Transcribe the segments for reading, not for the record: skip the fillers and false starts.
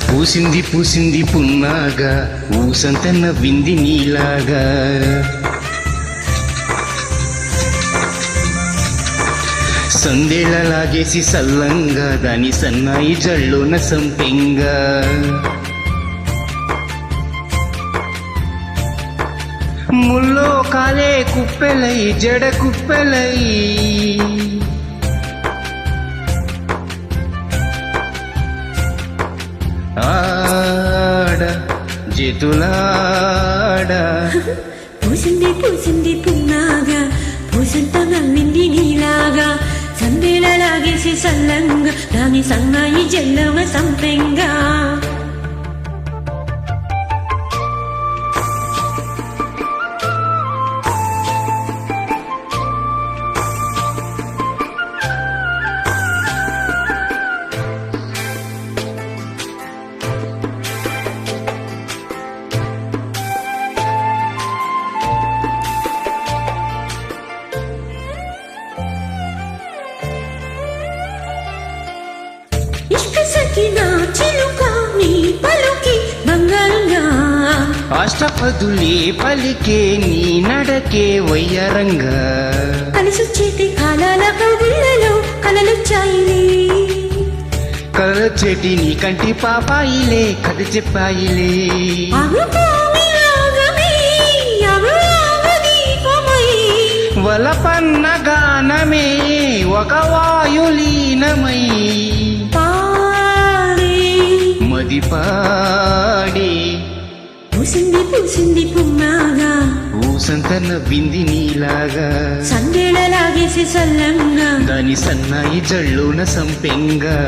పూసింది పూసింది పున్నాగా ఊసంత నవ్వింది నీలాగా సందేళ లాగేసి సల్లంగా దాని సన్నాయి జల్లోన సంపెంగా ముల్లో కాలే కుప్పెలై జడ కుప్పెలై ఆడ జతులాడ పూసింది పూసింది పున్నాగా పూసంత నవ్వింది నీలాగా సందేళ లాగేసి సల్లంగా దాని సన్నాయి జల్లవ సంపెంగా సకినా చిలుక నీ పలుకి బంగారంగా అష్టపదులే పలికే నీ నడకే వయ్యరంగా కలిసొచ్చేటి కాలాల కౌగిళ్ళలో కలలొచ్చాయిలే కలలొచ్చేటి నీ కంటి పాపాయిలే కథ చెప్పాయిలే వలపన్న గానమే ఒక వాయులీనమై మది పాడే పూసింది పూసింది పున్నాగా ఊసంత నవ్వింది నీలాగా సందేళ లాగేసి సల్లంగా దాని సన్నాయి జల్లోన సంపెంగా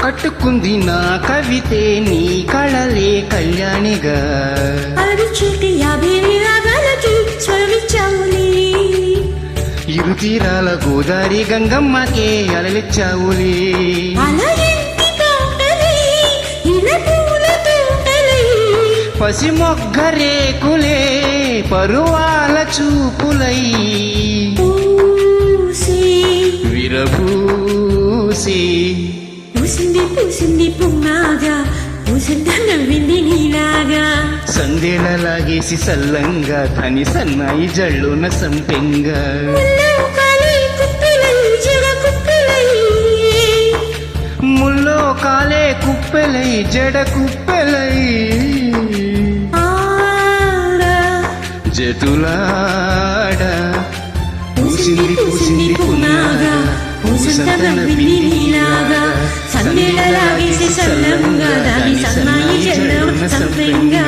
కట్టుకుంది నా కవితే నీ కళలే కళ్యాణిగా అరుచేటి రాగాలకి స్వరమిచ్చావులే ఇరు తీరాల గోదారి గంగమ్మకే అలలిచ్చావులే పసి మొగ్గ రేకులే పరువాల చూపులై విరబూసి పూసింది పూసింది పున్నాగా పూసంత నవ్వింది నీలాగా సందేళ లాగేసి సల్లంగా దాని సన్నాయి జల్లోన సంపెంగా ముల్లో కాలే కుప్పెలై జడ కుప్పెలై జతులాడ పూసింది పూసింది పున్నాగా పూసంత నవ్వింది నీలాగా సందేళ లాగేసి సల్లంగా దాని సన్నాయి జల్లోన సంపెంగా